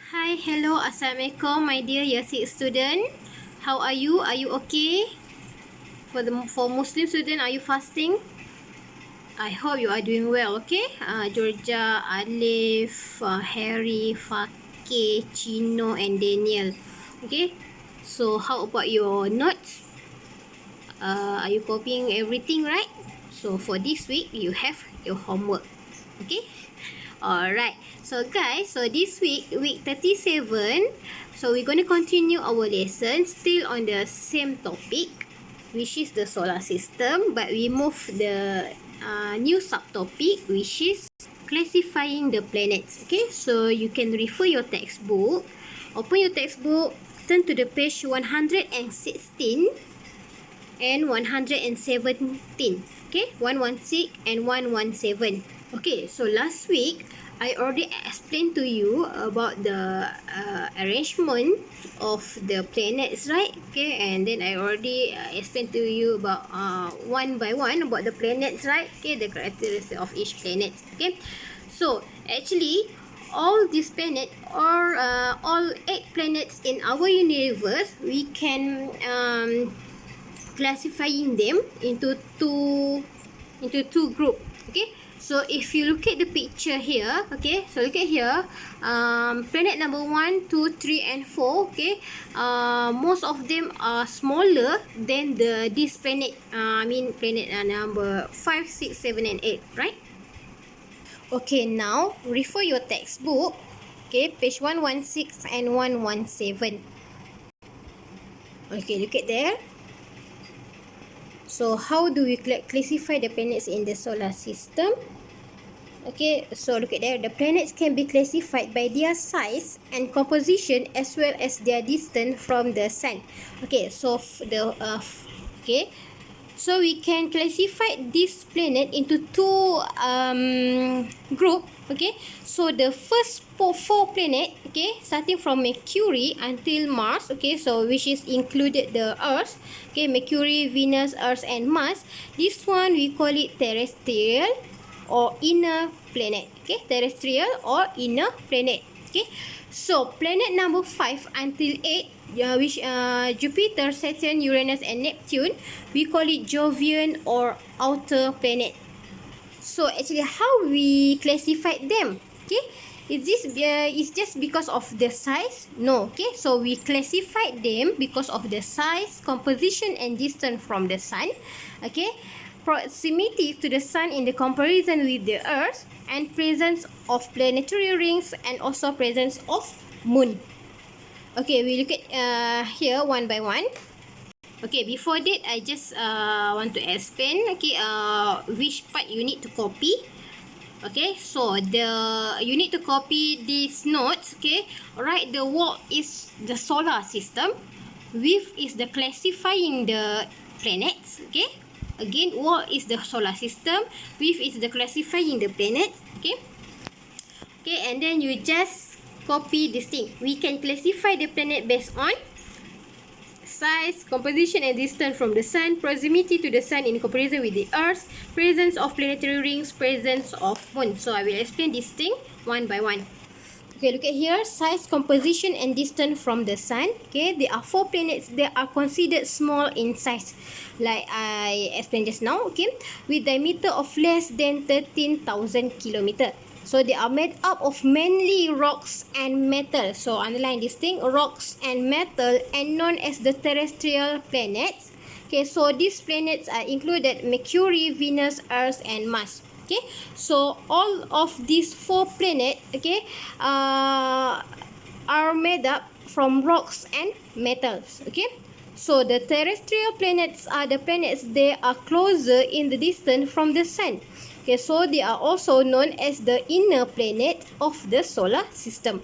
Hi, hello, assalamualaikum, my dear year 6 student. How are you? Are you okay? For Muslim student, are you fasting? I hope you are doing well. Okay. Georgia, Alif, Harry, Fakir, Chino, and Daniel. Okay. So how about your notes? Are you copying everything right? So for this week, you have your homework. Okay. Alright, so guys, so this week, week 37, so we're going to continue our lesson still on the same topic, which is the solar system, but we move the new subtopic, which is classifying the planets. Okay, so you can refer your textbook, open your textbook, turn to the page 116 and 117. Okay, 116 and 117. Okay, so last week I already explained to you about the arrangement of the planets, right? Okay, and then I already explained to you about one by one about the planets, right? Okay, the characteristics of each planet. Okay, so actually all these planets, or all 8 planets in our universe, we can classifying them into two group. Okay, so if you look at the picture here, okay, so look at here, planet number 1, 2, 3 and 4. Okay, most of them are smaller than this planet, planet number 5, 6, 7 and 8, right? Okay, now refer your textbook, okay, page 116 and 117. Okay, look at there. So how do we classify the planets in the solar system? Okay, so look at there. The planets can be classified by their size and composition as well as their distance from the sun. Okay, so so we can classify this planet into two group. Okay, so the first four planet, okay, starting from Mercury until Mars, okay, so which is included the Earth, okay, Mercury, Venus, Earth and Mars. This one we call it terrestrial or inner planet. Okay, terrestrial or inner planet. Okay, so planet number 5 until 8, which Jupiter, Saturn, Uranus and Neptune, we call it Jovian or outer planet. So actually how we classified them? Okay, is just because of the size? No. Okay, so we classified them because of the size, composition and distance from the sun. Okay, proximity to the sun in the comparison with the earth, and presence of planetary rings, and also presence of moon. Okay, we look at here one by one. Okay, before that, I just want to explain, okay, which part you need to copy. Okay, so you need to copy these notes. Okay, alright, the word is the solar system, width is the classifying the planets. Okay, again, word is the solar system, width is the classifying the planets. Okay, okay, and then you just copy this thing. We can classify the planet based on size, composition and distance from the sun, proximity to the sun in comparison with the earth, presence of planetary rings, presence of moon. So I will explain this thing one by one. Okay, look at here, size, composition and distance from the sun. Okay, there are 4 planets that are considered small in size, like I explained just now. Okay, with diameter of less than 13,000 kilometer. So they are made up of mainly rocks and metal. So underline this thing, rocks and metal, and known as the terrestrial planets. Okay, so these planets are included Mercury, Venus, Earth and Mars. Okay, so all of these 4 planets, okay, are made up from rocks and metals. Okay, so the terrestrial planets are the planets that are closer in the distance from the sun. Okay, so they are also known as the inner planet of the solar system.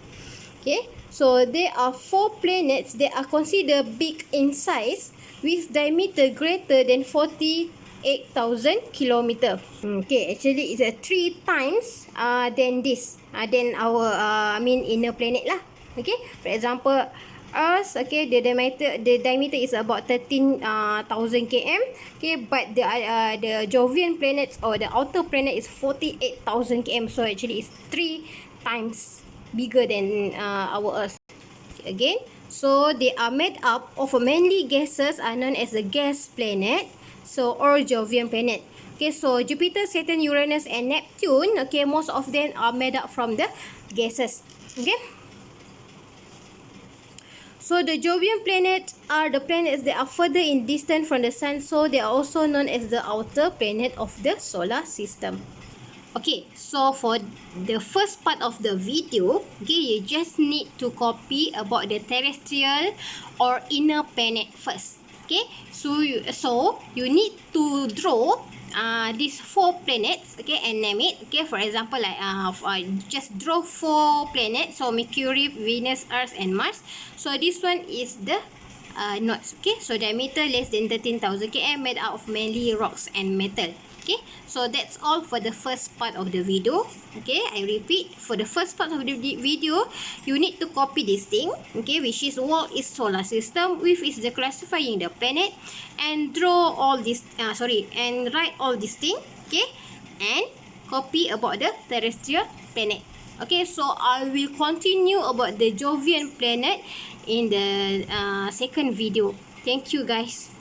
Okay, so there are 4 planets that are considered big in size with diameter greater than 48,000 kilometer. Okay, actually it's 3 times than this, than our inner planet lah. Okay, for example, Earth, okay, the diameter is about 13,000 km. Okay, but the Jovian planets or the outer planet is 48,000 km. So actually it's 3 times. bigger than our Earth. Again, so they are made up of mainly gases are known as the gas planet, so or Jovian planet. Okay, so Jupiter, Saturn, Uranus and Neptune, okay, most of them are made up from the gases. Okay, so the Jovian planets are the planets that are further in distance from the sun, so they are also known as the outer planet of the solar system. Okay, so for the first part of the video, okay, you just need to copy about the terrestrial or inner planet first. Okay, so you need to draw these 4 planets, okay, and name it. Okay, for example, like just draw 4 planets, so Mercury, Venus, Earth and Mars. So this one is the knots. Okay, so diameter less than 13,000 km, made out of mainly rocks and metal. Okay, so that's all for the first part of the video. Okay, I repeat, for the first part of the video, you need to copy this thing, okay, which is what is solar system, which is the classifying the planet, and draw all this, and write all this thing, okay, and copy about the terrestrial planet. Okay, so I will continue about the Jovian planet in the second video. Thank you guys.